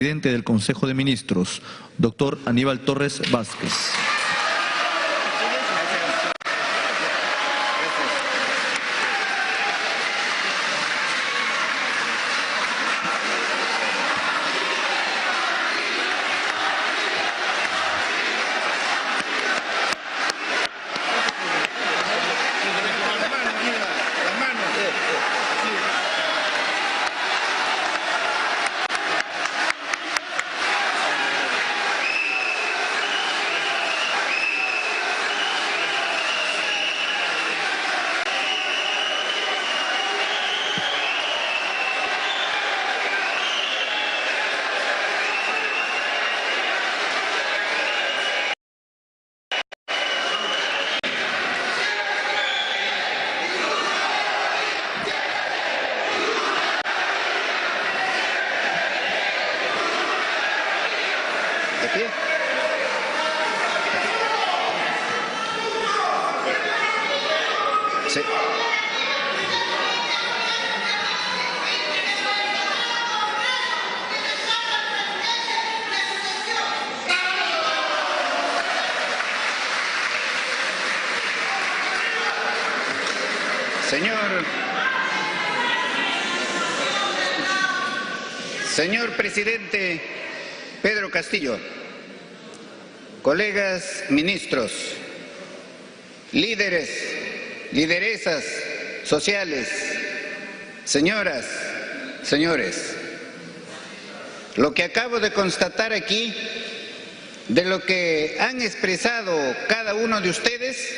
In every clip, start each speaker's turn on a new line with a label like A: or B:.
A: Presidente del Consejo de Ministros, doctor Aníbal Torres Vázquez.
B: ¿De pie? Sí. Señor presidente Pedro Castillo, colegas ministros, líderes, lideresas sociales, señoras, señores, lo que acabo de constatar aquí, de lo que han expresado cada uno de ustedes,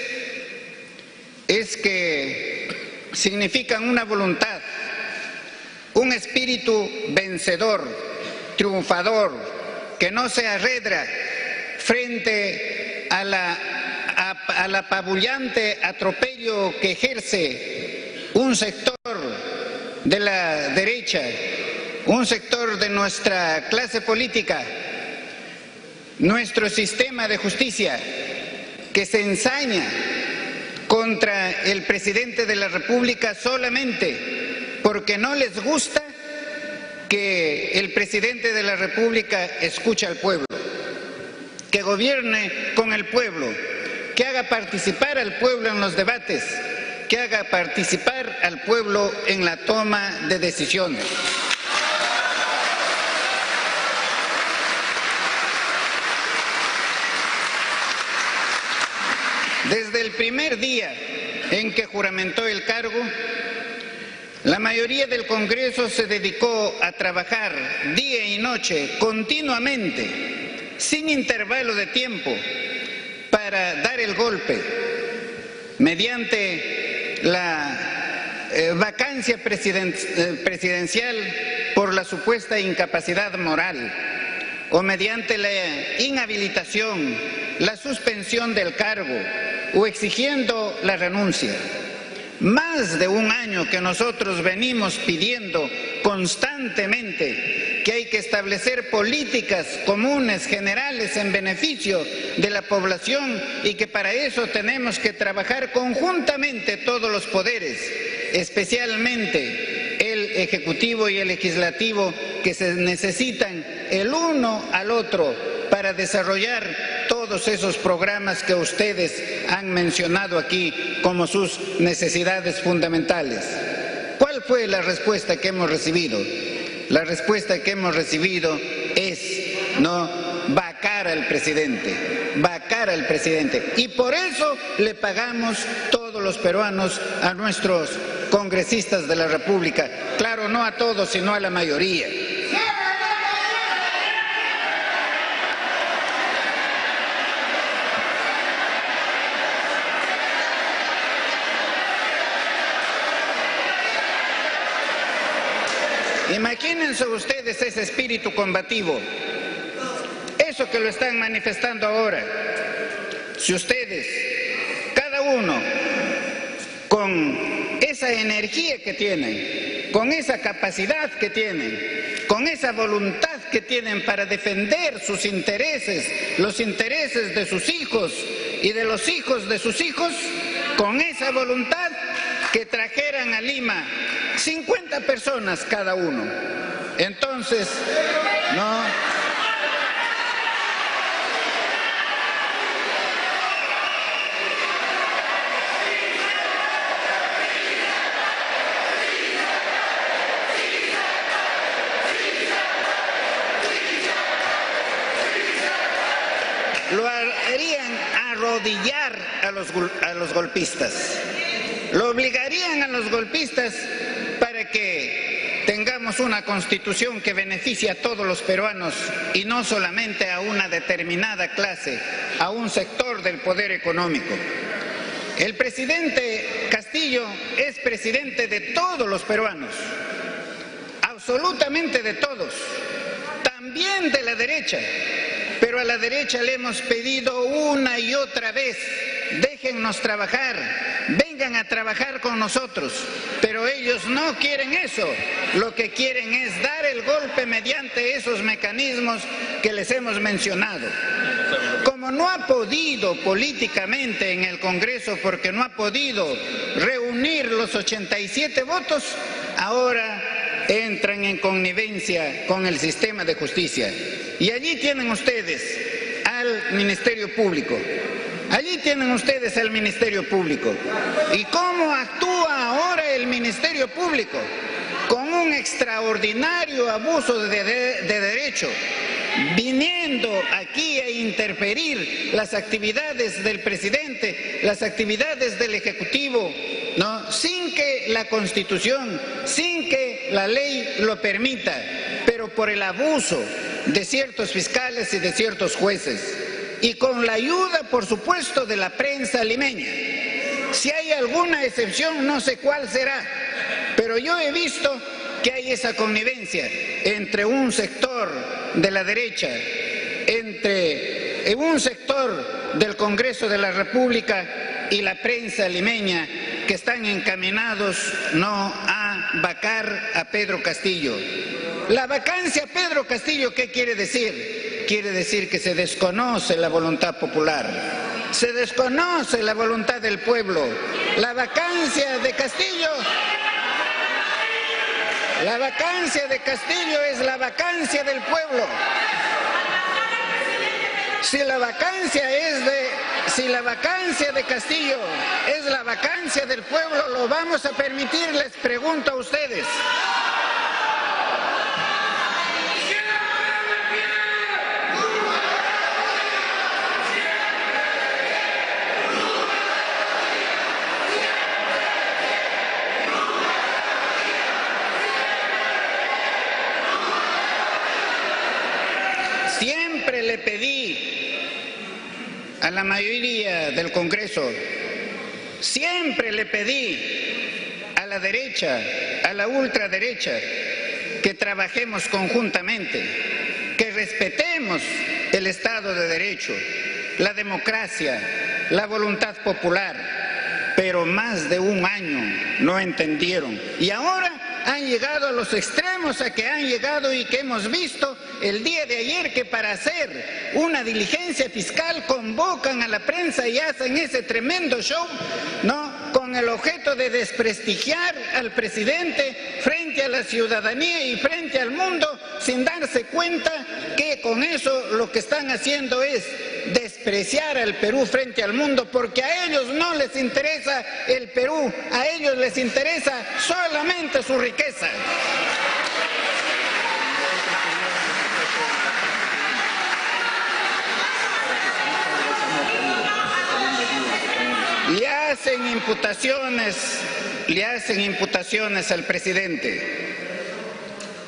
B: es que significan una voluntad, un espíritu vencedor, triunfador, que no se arredra frente al apabullante atropello que ejerce un sector de la derecha, un sector de nuestra clase política, nuestro sistema de justicia, que se ensaña contra el presidente de la República solamente porque no les gusta que el presidente de la República escuche al pueblo, que gobierne con el pueblo, que haga participar al pueblo en los debates, que haga participar al pueblo en la toma de decisiones. Desde el primer día en que juramentó el cargo, la mayoría del Congreso se dedicó a trabajar día y noche, continuamente, sin intervalo de tiempo, para dar el golpe, mediante la vacancia presidencial por la supuesta incapacidad moral, o mediante la inhabilitación, la suspensión del cargo, o exigiendo la renuncia. Más de un año que nosotros venimos pidiendo constantemente que hay que establecer políticas comunes, generales, en beneficio de la población, y que para eso tenemos que trabajar conjuntamente todos los poderes, especialmente el Ejecutivo y el Legislativo, que se necesitan el uno al otro para desarrollar todos esos programas que ustedes han mencionado aquí como sus necesidades fundamentales. ¿Cuál fue la respuesta que hemos recibido? La respuesta que hemos recibido es no vacar al presidente, vacar al presidente. Y por eso le pagamos todos los peruanos a nuestros congresistas de la República. Claro, no a todos, sino a la mayoría. Imagínense ustedes ese espíritu combativo, eso que lo están manifestando ahora. Si ustedes, cada uno, con esa energía que tienen, con esa capacidad que tienen, con esa voluntad que tienen para defender sus intereses, los intereses de sus hijos y de los hijos de sus hijos, con esa voluntad, que trajeran a Lima 50 personas cada uno, Entonces, no. Lo harían arrodillar a los golpistas. Lo obligarían a los golpistas para que tengamos una constitución que beneficie a todos los peruanos y no solamente a una determinada clase, a un sector del poder económico. El presidente Castillo es presidente de todos los peruanos, absolutamente de todos, también de la derecha. Pero a la derecha le hemos pedido una y otra vez, déjennos trabajar, vengan a trabajar con nosotros. Pero ellos no quieren eso, lo que quieren es dar el golpe mediante esos mecanismos que les hemos mencionado. Como no ha podido políticamente en el Congreso, porque no ha podido reunir los 87 votos, ahora entran en connivencia con el sistema de justicia. Y allí tienen ustedes al Ministerio Público. Allí tienen ustedes al Ministerio Público. ¿Y cómo actúa ahora el Ministerio Público? Con un extraordinario abuso de derecho, viniendo aquí a interferir las actividades del presidente, las actividades del Ejecutivo, ¿no? Sin que la Constitución, sin que la ley lo permita, pero por el abuso de ciertos fiscales y de ciertos jueces, y con la ayuda, por supuesto, de la prensa limeña. Si hay alguna excepción, no sé cuál será, pero yo he visto que hay esa connivencia entre un sector de la derecha, entre un sector del Congreso de la República y la prensa limeña, que están encaminados no a vacar a Pedro Castillo. La vacancia a Pedro Castillo, ¿qué quiere decir? Quiere decir que se desconoce la voluntad popular, se desconoce la voluntad del pueblo. La vacancia de Castillo, la vacancia de Castillo es la vacancia del pueblo. Si la vacancia de Castillo es la vacancia del pueblo, ¿lo vamos a permitir? Les pregunto a ustedes. Siempre le pedí a la mayoría del Congreso, siempre le pedí a la derecha, a la ultraderecha, que trabajemos conjuntamente, que respetemos el Estado de Derecho, la democracia, la voluntad popular, pero más de un año no entendieron. Y ahora han llegado a los extremos a que han llegado y que hemos visto el día de ayer, que para hacer una diligencia fiscal convocan a la prensa y hacen ese tremendo show, ¿no? Con el objeto de desprestigiar al presidente frente a la ciudadanía y frente al mundo, sin darse cuenta que con eso lo que están haciendo es despreciar al Perú frente al mundo, porque a ellos no les interesa el Perú, a ellos les interesa solamente su riqueza. Le hacen imputaciones al presidente,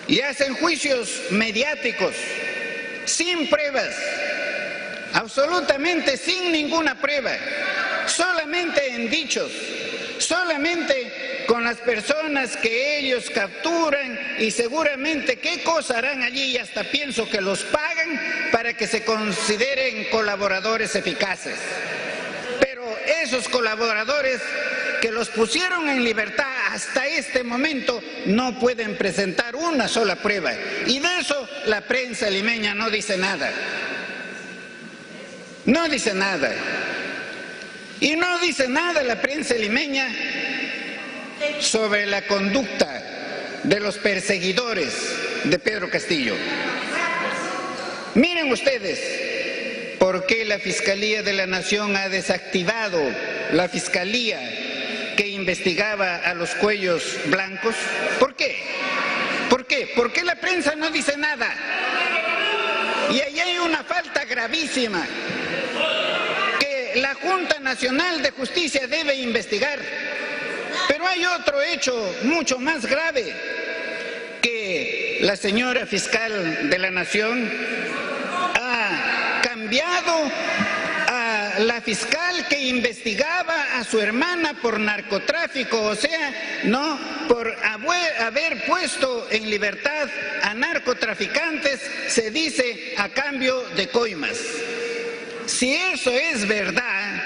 B: y hacen juicios mediáticos sin pruebas, absolutamente sin ninguna prueba, solamente en dichos, solamente con las personas que ellos capturan, y seguramente qué cosa harán allí, y hasta pienso que los pagan para que se consideren colaboradores eficaces. Pero esos colaboradores que los pusieron en libertad hasta este momento no pueden presentar una sola prueba, y de eso la prensa limeña no dice nada. No dice nada. Y no dice nada la prensa limeña sobre la conducta de los perseguidores de Pedro Castillo. Miren ustedes por qué la Fiscalía de la Nación ha desactivado la Fiscalía que investigaba a los cuellos blancos. ¿Por qué? ¿Por qué? ¿Por qué la prensa no dice nada? Y ahí hay una falta gravísima que la Junta Nacional de Justicia debe investigar. Pero hay otro hecho mucho más grave, que la señora fiscal de la Nación ha cambiado a la fiscal que investigaba a su hermana por narcotráfico, o sea, no por haber puesto en libertad a narcotraficantes, se dice a cambio de coimas. Si eso es verdad,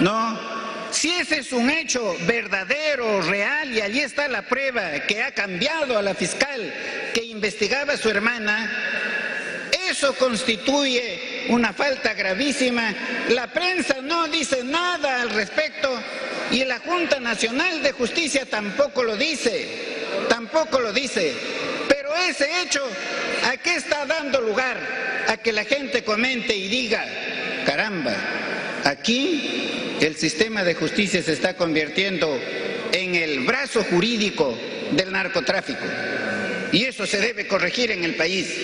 B: ¿no? Si ese es un hecho verdadero, real, y allí está la prueba que ha cambiado a la fiscal que investigaba a su hermana, eso constituye una falta gravísima. La prensa no dice nada al respecto y la Junta Nacional de Justicia tampoco lo dice, Pero ese hecho, ¿a qué está dando lugar? A que la gente comente y diga, caramba, aquí el sistema de justicia se está convirtiendo en el brazo jurídico del narcotráfico. Y eso se debe corregir en el país.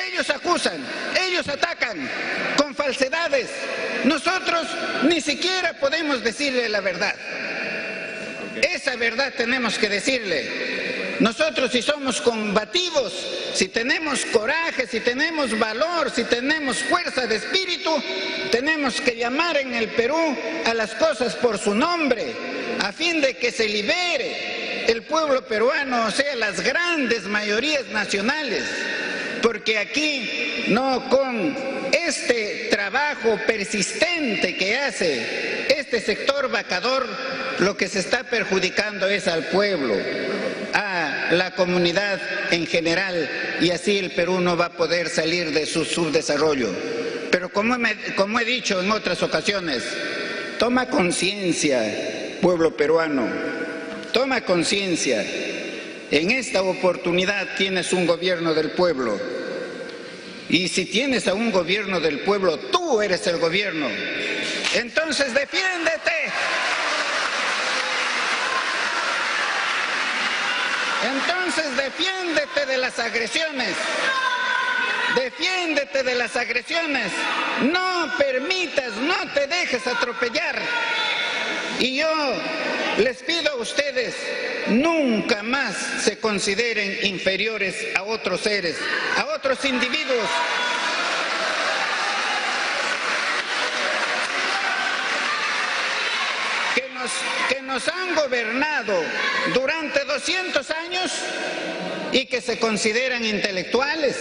B: Ellos acusan, ellos atacan con falsedades. Nosotros ni siquiera podemos decirle la verdad. Esa verdad tenemos que decirle. Nosotros, si somos combativos, si tenemos coraje, si tenemos valor, si tenemos fuerza de espíritu, tenemos que llamar en el Perú a las cosas por su nombre, a fin de que se libere el pueblo peruano, o sea, las grandes mayorías nacionales. Porque aquí, no, con este trabajo persistente que hace este sector vacador, lo que se está perjudicando es al pueblo, a la comunidad en general, y así el Perú no va a poder salir de su subdesarrollo. Pero como he dicho en otras ocasiones, toma conciencia, pueblo peruano, toma conciencia. En esta oportunidad tienes un gobierno del pueblo. Y si tienes a un gobierno del pueblo, tú eres el gobierno. Entonces defiéndete. Entonces defiéndete de las agresiones. Defiéndete de las agresiones. No permitas, no te dejes atropellar. Y yo les pido a ustedes, nunca más se consideren inferiores a otros seres, a otros individuos. Que nos han gobernado durante 200 años y que se consideran intelectuales,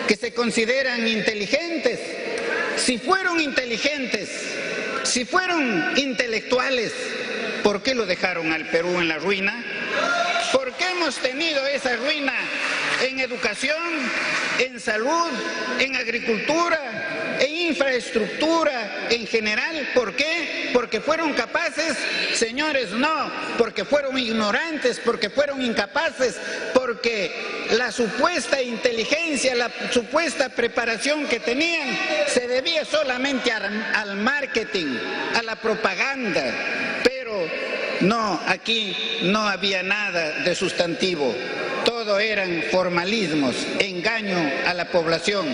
B: que se consideran inteligentes. Si fueron inteligentes, si fueron intelectuales, ¿por qué lo dejaron al Perú en la ruina? ¿Por qué hemos tenido esa ruina en educación, en salud, en agricultura, en infraestructura en general? ¿Por qué? ¿Porque fueron capaces? Señores, no, porque fueron ignorantes, porque fueron incapaces, porque la supuesta inteligencia, la supuesta preparación que tenían se debía solamente al marketing, a la propaganda. Pero no, aquí no había nada de sustantivo. Todo eran formalismos, engaño a la población.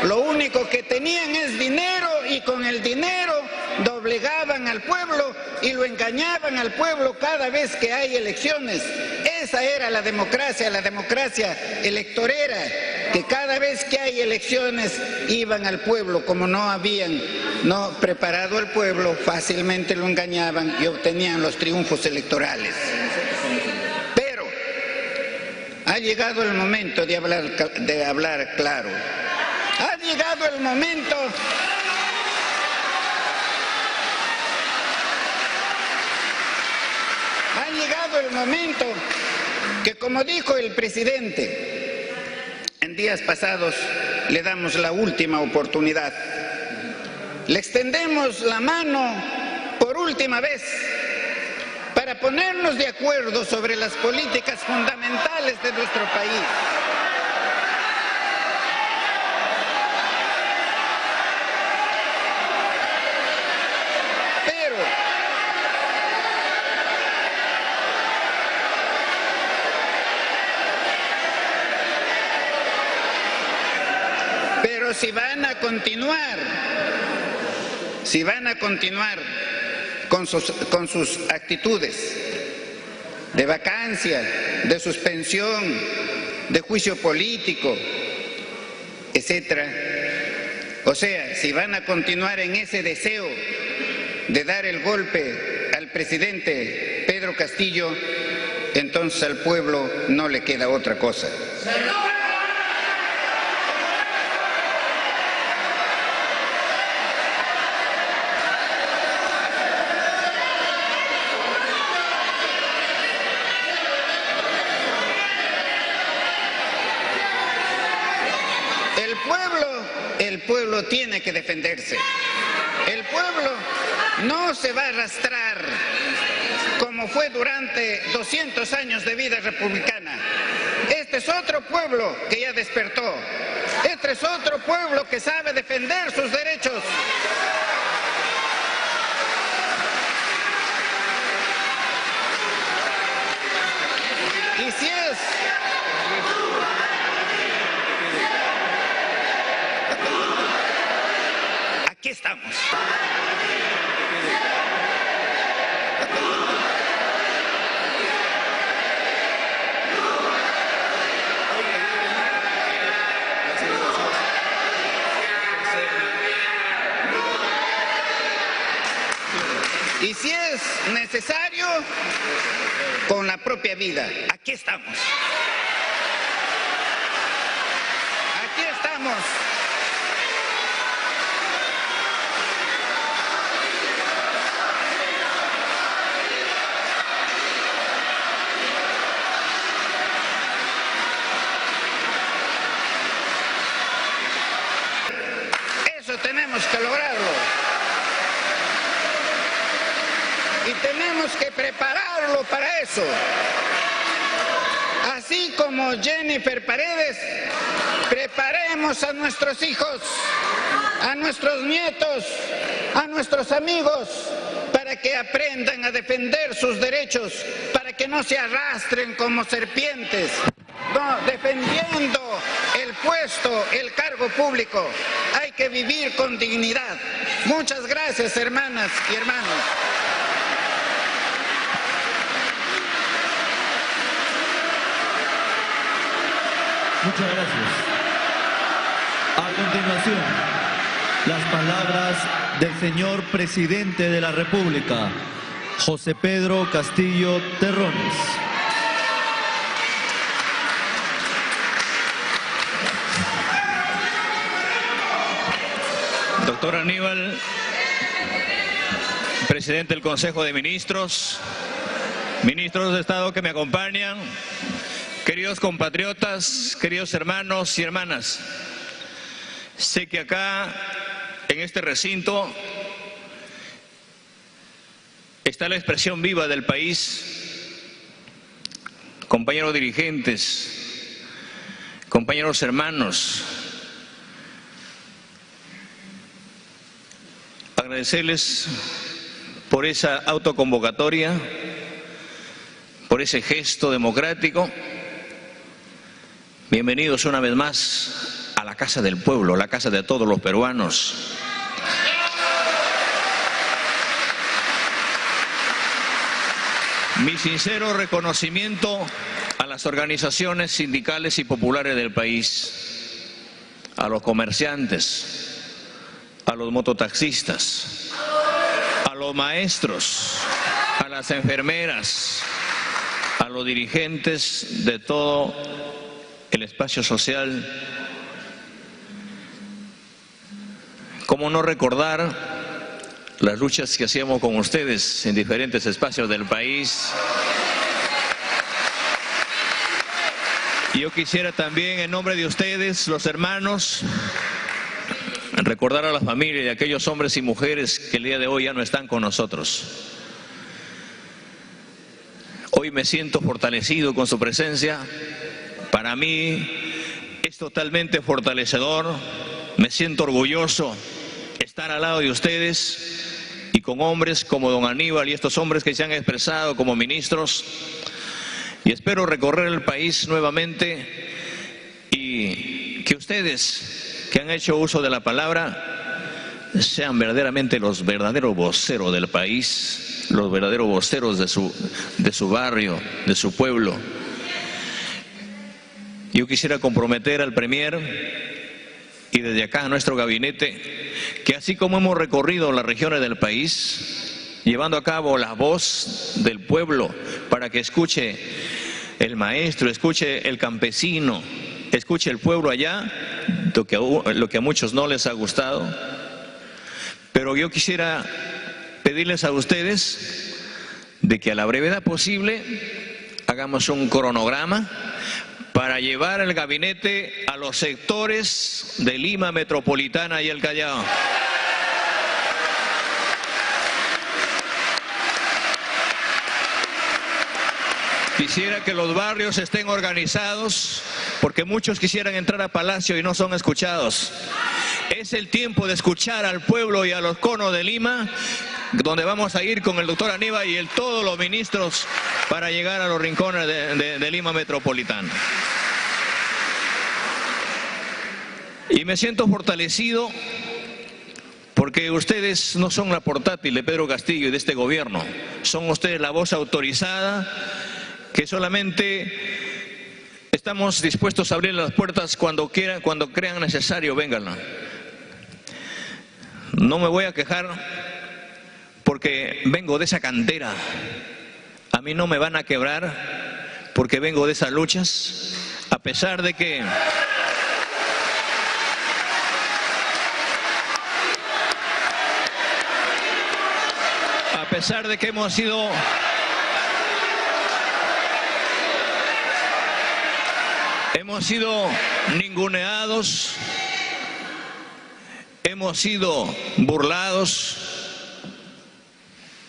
B: Lo único que tenían es dinero y con el dinero doblegaban al pueblo y lo engañaban al pueblo cada vez que hay elecciones. Esa era la democracia electorera, que cada vez que hay elecciones iban al pueblo. Como no habían preparado al pueblo, fácilmente lo engañaban y obtenían los triunfos electorales. Pero ha llegado el momento de hablar claro. Ha llegado el momento que, como dijo el presidente, en días pasados le damos la última oportunidad. Le extendemos la mano por última vez para ponernos de acuerdo sobre las políticas fundamentales de nuestro país. Pero si van a continuar con sus actitudes de vacancia, de suspensión, de juicio político, etcétera, o sea, si van a continuar en ese deseo de dar el golpe al presidente Pedro Castillo, entonces al pueblo no le queda otra cosa. El pueblo tiene que defenderse. El pueblo no se va a arrastrar como fue durante 200 años de vida republicana. Este es otro pueblo que ya despertó. Este es otro pueblo que sabe defender sus derechos. Y si es... Aquí estamos. Y si es necesario, con la propia vida. Aquí estamos. Aquí estamos. Eso tenemos que lograrlo. Y tenemos que prepararlo para eso. Así como Jennifer Paredes, preparemos a nuestros hijos, a nuestros nietos, a nuestros amigos, para que aprendan a defender sus derechos, para que no se arrastren como serpientes, no, defendiendo el puesto, el cargo público. Hay que vivir con dignidad. Muchas gracias, hermanas y hermanos.
A: Muchas gracias. A continuación, las palabras del señor presidente de la República, José Pedro Castillo Terrones.
C: Doctor Aníbal, presidente del Consejo de Ministros, ministros de Estado que me acompañan, queridos compatriotas, queridos hermanos y hermanas, sé que acá, en este recinto, está la expresión viva del país, compañeros dirigentes, compañeros hermanos. Agradecerles por esa autoconvocatoria, por ese gesto democrático. Bienvenidos una vez más a la casa del pueblo, la casa de todos los peruanos. Mi sincero reconocimiento a las organizaciones sindicales y populares del país, a los comerciantes, a los mototaxistas, a los maestros, a las enfermeras, a los dirigentes de todo el espacio social. ¿Cómo no recordar las luchas que hacíamos con ustedes en diferentes espacios del país? Yo quisiera también, en nombre de ustedes, los hermanos, recordar a la familia de aquellos hombres y mujeres que el día de hoy ya no están con nosotros. Hoy me siento fortalecido con su presencia. Para mí es totalmente fortalecedor. Me siento orgulloso estar al lado de ustedes y con hombres como don Aníbal y estos hombres que se han expresado como ministros. Y espero recorrer el país nuevamente y que ustedes que han hecho uso de la palabra sean verdaderamente los verdaderos voceros del país, los verdaderos voceros de su barrio, de su pueblo. Yo quisiera comprometer al Premier y desde acá a nuestro gabinete que así como hemos recorrido las regiones del país, llevando a cabo la voz del pueblo para que escuche el maestro, escuche el campesino, escuche el pueblo allá, lo que a muchos no les ha gustado, pero yo quisiera pedirles a ustedes de que a la brevedad posible hagamos un cronograma para llevar el gabinete a los sectores de Lima Metropolitana y el Callao. Quisiera que los barrios estén organizados, porque muchos quisieran entrar a Palacio y no son escuchados. Es el tiempo de escuchar al pueblo y a los conos de Lima, donde vamos a ir con el doctor Aníbal y todos los ministros para llegar a los rincones de Lima Metropolitana. Y me siento fortalecido porque ustedes no son la portátil de Pedro Castillo y de este gobierno. Son ustedes la voz autorizada que solamente estamos dispuestos a abrir las puertas cuando quieran, cuando crean necesario, vénganla. No me voy a quejar porque vengo de esa cantera. A mí no me van a quebrar porque vengo de esas luchas, a pesar de que hemos sido ninguneados, hemos sido burlados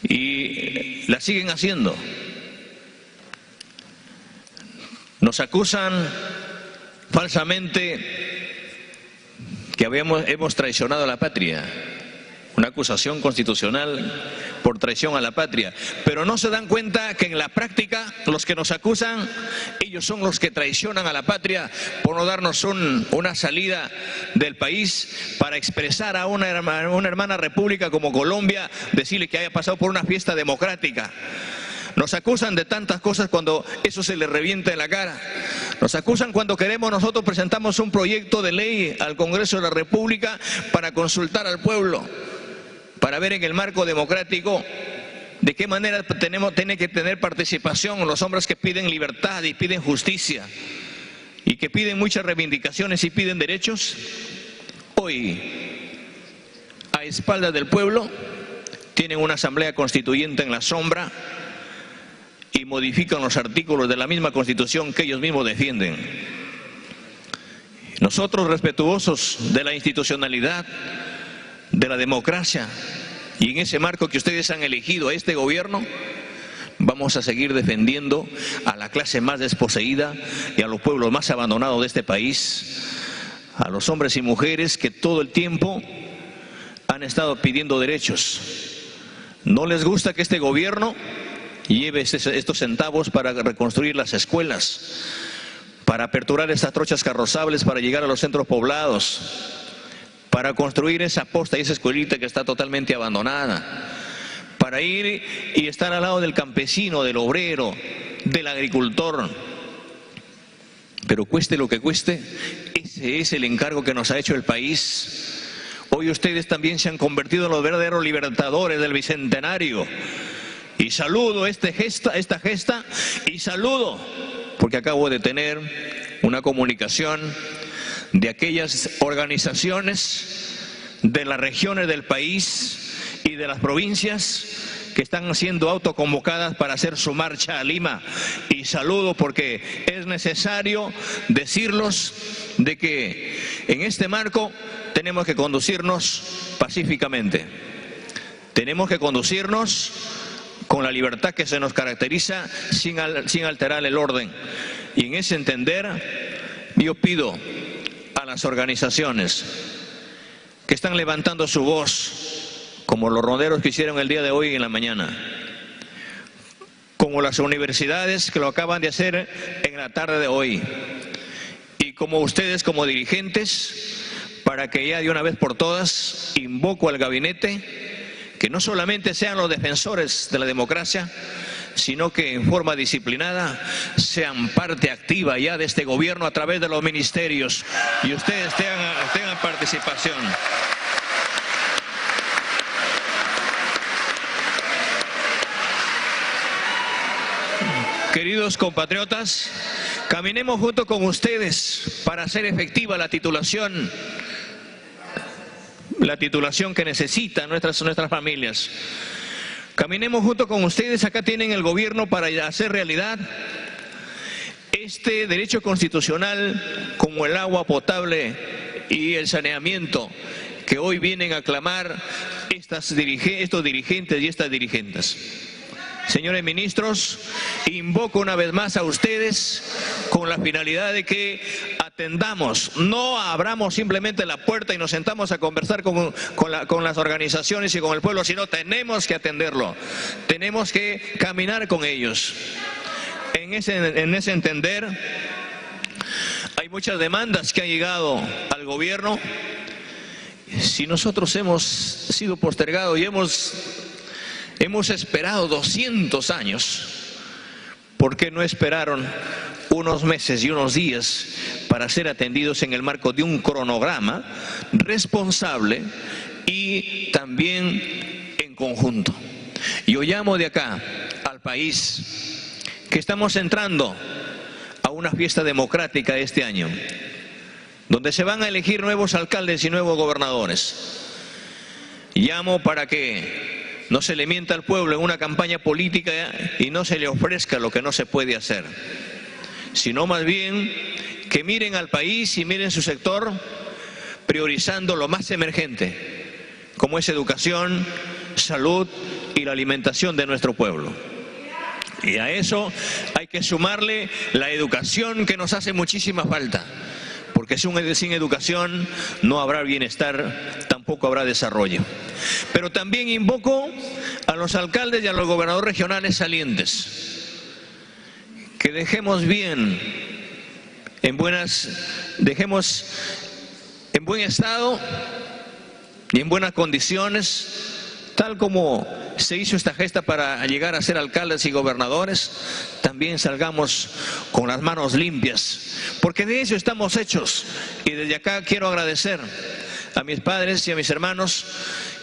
C: y la siguen haciendo. Nos acusan falsamente que hemos traicionado a la patria, una acusación constitucional por traición a la patria, pero no se dan cuenta que en la práctica los que nos acusan, ellos son los que traicionan a la patria por no darnos una salida del país para expresar a una hermana república como Colombia, decirle que haya pasado por una fiesta democrática. Nos acusan de tantas cosas cuando eso se les revienta en la cara. Nos acusan cuando nosotros presentamos un proyecto de ley al Congreso de la República para consultar al pueblo, para ver en el marco democrático de qué manera tiene que tener participación los hombres que piden libertad y piden justicia y que piden muchas reivindicaciones y piden derechos. Hoy, a espaldas del pueblo, tienen una asamblea constituyente en la sombra y modifican los artículos de la misma Constitución que ellos mismos defienden. Nosotros, respetuosos de la institucionalidad, de la democracia, y en ese marco que ustedes han elegido a este gobierno, vamos a seguir defendiendo a la clase más desposeída y a los pueblos más abandonados de este país, a los hombres y mujeres que todo el tiempo han estado pidiendo derechos. No les gusta que este gobierno lleve estos centavos para reconstruir las escuelas, para aperturar estas trochas carrozables para llegar a los centros poblados, para construir esa posta y esa escuelita que está totalmente abandonada, para ir y estar al lado del campesino, del obrero, del agricultor. Pero cueste lo que cueste, ese es el encargo que nos ha hecho el país. Hoy ustedes también se han convertido en los verdaderos libertadores del Bicentenario. Y saludo esta gesta, y saludo porque acabo de tener una comunicación de aquellas organizaciones de las regiones del país y de las provincias que están siendo autoconvocadas para hacer su marcha a Lima. Y saludo porque es necesario decirlos de que en este marco tenemos que conducirnos pacíficamente. Tenemos que conducirnos con la libertad que se nos caracteriza sin alterar el orden. Y en ese entender yo pido a las organizaciones que están levantando su voz, como los ronderos que hicieron el día de hoy en la mañana, como las universidades que lo acaban de hacer en la tarde de hoy, y como ustedes como dirigentes, para que ya de una vez por todas invoco al gabinete, que no solamente sean los defensores de la democracia, sino que en forma disciplinada sean parte activa ya de este gobierno a través de los ministerios y ustedes tengan participación. Queridos compatriotas, caminemos junto con ustedes para hacer efectiva la titulación que necesitan nuestras familias. Caminemos junto con ustedes, acá tienen el gobierno para hacer realidad este derecho constitucional como el agua potable y el saneamiento que hoy vienen a clamar estos dirigentes y estas dirigentes. Señores ministros, invoco una vez más a ustedes con la finalidad de que atendamos, no abramos simplemente la puerta y nos sentamos a conversar con las organizaciones y con el pueblo, sino tenemos que atenderlo, tenemos que caminar con ellos. En ese entender, hay muchas demandas que han llegado al gobierno. Si nosotros hemos sido postergados y hemos esperado 200 años, ¿por qué no esperaron unos meses y unos días para ser atendidos en el marco de un cronograma responsable y también en conjunto? Yo llamo de acá al país que estamos entrando a una fiesta democrática este año, donde se van a elegir nuevos alcaldes y nuevos gobernadores. Llamo para que no se le mienta al pueblo en una campaña política y no se le ofrezca lo que no se puede hacer, sino más bien que miren al país y miren su sector priorizando lo más emergente, como es educación, salud y la alimentación de nuestro pueblo. Y a eso hay que sumarle la educación, que nos hace muchísima falta, porque sin educación no habrá bienestar, tampoco habrá desarrollo. Pero también invoco a los alcaldes y a los gobernadores regionales salientes, que dejemos en buen estado y en buenas condiciones, tal como se hizo esta gesta para llegar a ser alcaldes y gobernadores, también salgamos con las manos limpias, porque de eso estamos hechos. Y desde acá quiero agradecer a mis padres y a mis hermanos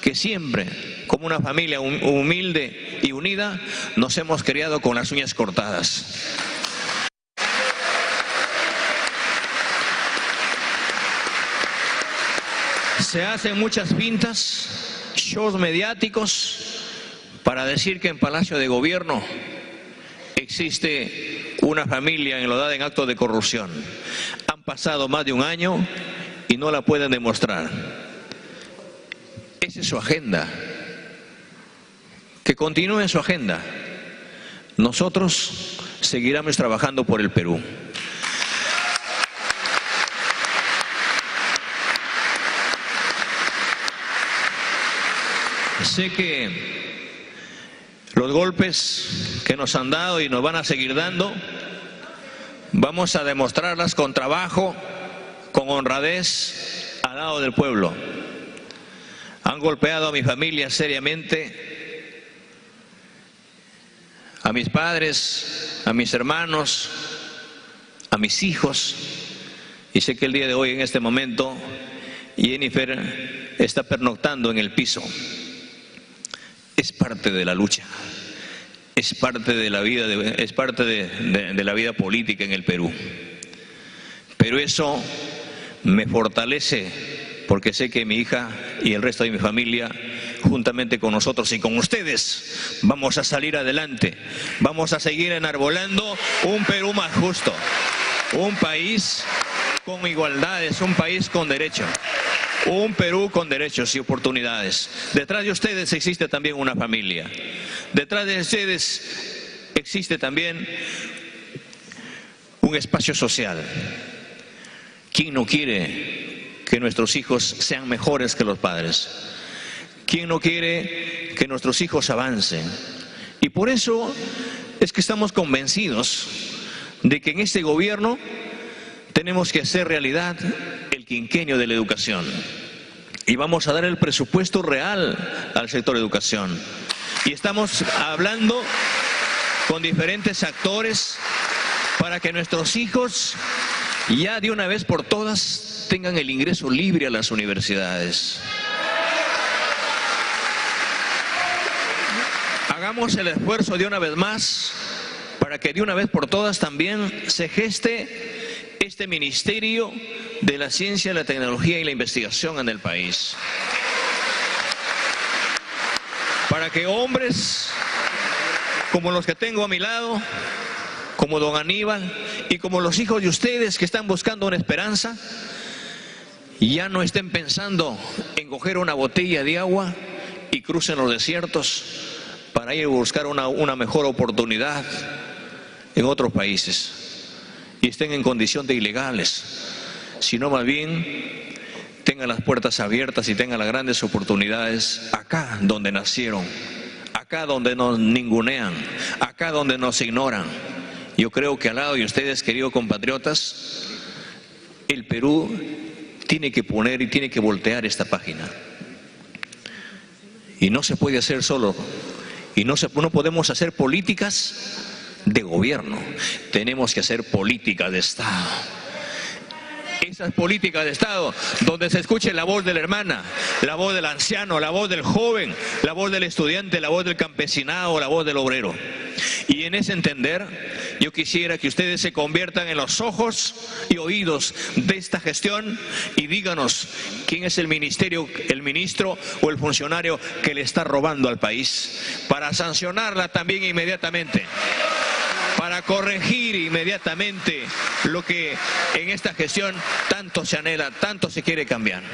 C: que siempre, como una familia humilde y unida, nos hemos criado con las uñas cortadas. Se hacen muchas pintas, shows mediáticos, para decir que en Palacio de Gobierno existe una familia enlodada en actos de corrupción. Han pasado más de un año y no la pueden demostrar. Esa es su agenda. Que continúe su agenda. Nosotros seguiremos trabajando por el Perú. Sé que los golpes que nos han dado y nos van a seguir dando, vamos a demostrarlas con trabajo, con honradez, al lado del pueblo. Han golpeado a mi familia seriamente, a mis padres, a mis hermanos, a mis hijos, y sé que el día de hoy, en este momento, Jennifer está pernoctando en el piso. Es parte de la lucha, es parte de la vida, es parte de la vida política en el Perú. Pero eso me fortalece, porque sé que mi hija y el resto de mi familia, juntamente con nosotros y con ustedes, vamos a salir adelante, vamos a seguir enarbolando un Perú más justo, un país con igualdades, un país con derecho. Un Perú con derechos y oportunidades. Detrás de ustedes existe también una familia. Detrás de ustedes existe también un espacio social. ¿Quién no quiere que nuestros hijos sean mejores que los padres? ¿Quién no quiere que nuestros hijos avancen? Y por eso es que estamos convencidos de que en este gobierno tenemos que hacer realidad el quinquenio de la educación. Y vamos a dar el presupuesto real al sector educación. Y estamos hablando con diferentes actores para que nuestros hijos ya de una vez por todas tengan el ingreso libre a las universidades. Hagamos el esfuerzo de una vez más para que de una vez por todas también se geste este Ministerio de la Ciencia, la Tecnología y la Investigación en el país. Para que hombres como los que tengo a mi lado, como don Aníbal y como los hijos de ustedes que están buscando una esperanza, ya no estén pensando en coger una botella de agua y crucen los desiertos para ir a buscar una mejor oportunidad en otros países y estén en condición de ilegales, sino más bien tengan las puertas abiertas y tengan las grandes oportunidades acá donde nacieron, acá donde nos ningunean, acá donde nos ignoran. Yo creo que al lado de ustedes, queridos compatriotas, el Perú tiene que poner y tiene que voltear esta página. Y no se puede hacer solo, y no podemos hacer políticas de gobierno, tenemos que hacer política de Estado. Esas políticas de Estado donde se escuche la voz de la hermana, la voz del anciano, la voz del joven, la voz del estudiante, la voz del campesinado, la voz del obrero. Y en ese entender, yo quisiera que ustedes se conviertan en los ojos y oídos de esta gestión y díganos quién es el ministerio, el ministro o el funcionario que le está robando al país, para sancionarla también inmediatamente, para corregir inmediatamente lo que en esta gestión tanto se anhela, tanto se quiere cambiar.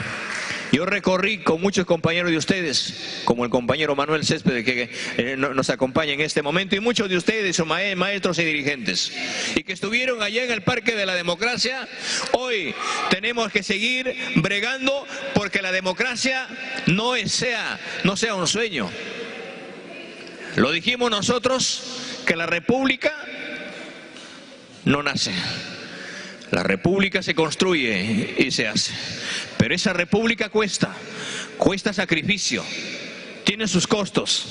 C: Yo recorrí con muchos compañeros de ustedes, como el compañero Manuel Céspedes, que nos acompaña en este momento, y muchos de ustedes son maestros y dirigentes, y que estuvieron allá en el Parque de la Democracia. Hoy tenemos que seguir bregando porque la democracia no sea un sueño. Lo dijimos nosotros, que la república no nace. La república se construye y se hace. Pero esa república cuesta sacrificio, tiene sus costos.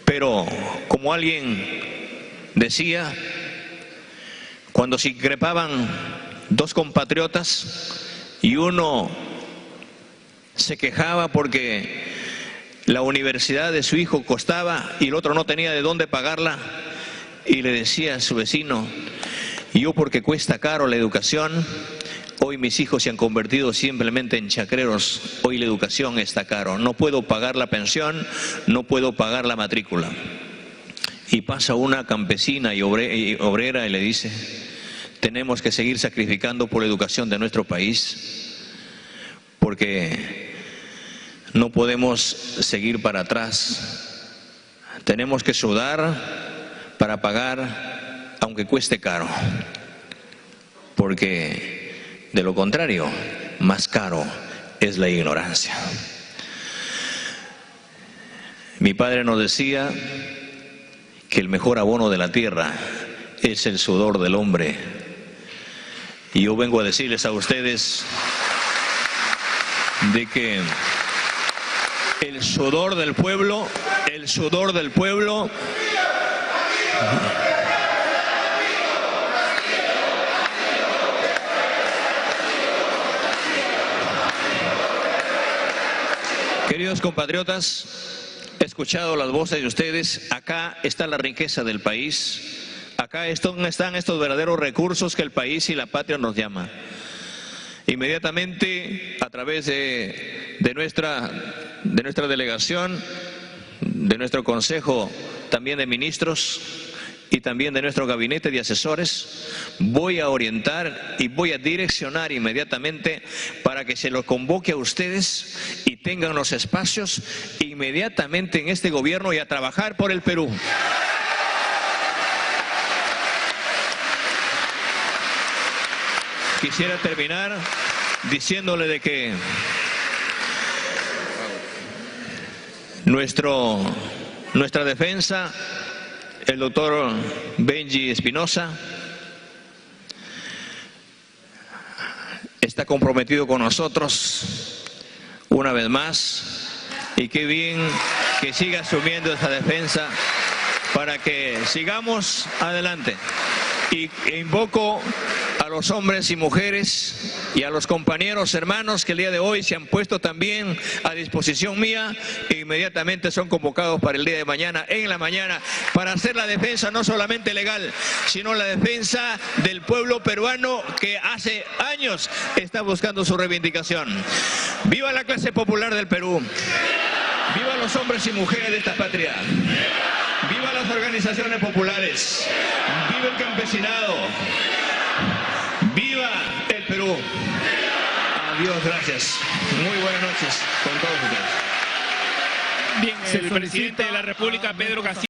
C: Pero como alguien decía, cuando se increpaban dos compatriotas y uno se quejaba porque la universidad de su hijo costaba y el otro no tenía de dónde pagarla, y le decía a su vecino: yo, porque cuesta caro la educación, hoy mis hijos se han convertido simplemente en chacreros, hoy la educación está caro, no puedo pagar la pensión, no puedo pagar la matrícula. Y pasa una campesina y obrera y le dice: tenemos que seguir sacrificando por la educación de nuestro país, porque no podemos seguir para atrás, tenemos que sudar para pagar, aunque cueste caro, porque de lo contrario, más caro es la ignorancia. Mi padre nos decía que el mejor abono de la tierra es el sudor del hombre, y yo vengo a decirles a ustedes de que el sudor del pueblo, queridos compatriotas, he escuchado las voces de ustedes. Acá está la riqueza del país, acá están estos verdaderos recursos que el país y la patria nos llama. Inmediatamente, a través de nuestra delegación, de nuestro consejo también de ministros y también de nuestro gabinete de asesores, voy a orientar y voy a direccionar inmediatamente para que se los convoque a ustedes y tengan los espacios inmediatamente en este gobierno y a trabajar por el Perú. Quisiera terminar diciéndole de que nuestra defensa, el doctor Benji Espinosa, está está comprometido con nosotros una vez más, y qué bien que siga asumiendo esa defensa para que sigamos adelante. Y invoco a los hombres y mujeres y a los compañeros hermanos que el día de hoy se han puesto también a disposición mía e inmediatamente son convocados para el día de mañana, en la mañana, para hacer la defensa no solamente legal, sino la defensa del pueblo peruano que hace años está buscando su reivindicación. ¡Viva la clase popular del Perú! ¡Viva los hombres y mujeres de esta patria! ¡Viva las organizaciones populares! ¡Viva el campesinado! ¡Viva el Perú! Adiós, gracias. Muy buenas noches con todos ustedes.
D: Bien, el presidente de la República, Pedro Castillo.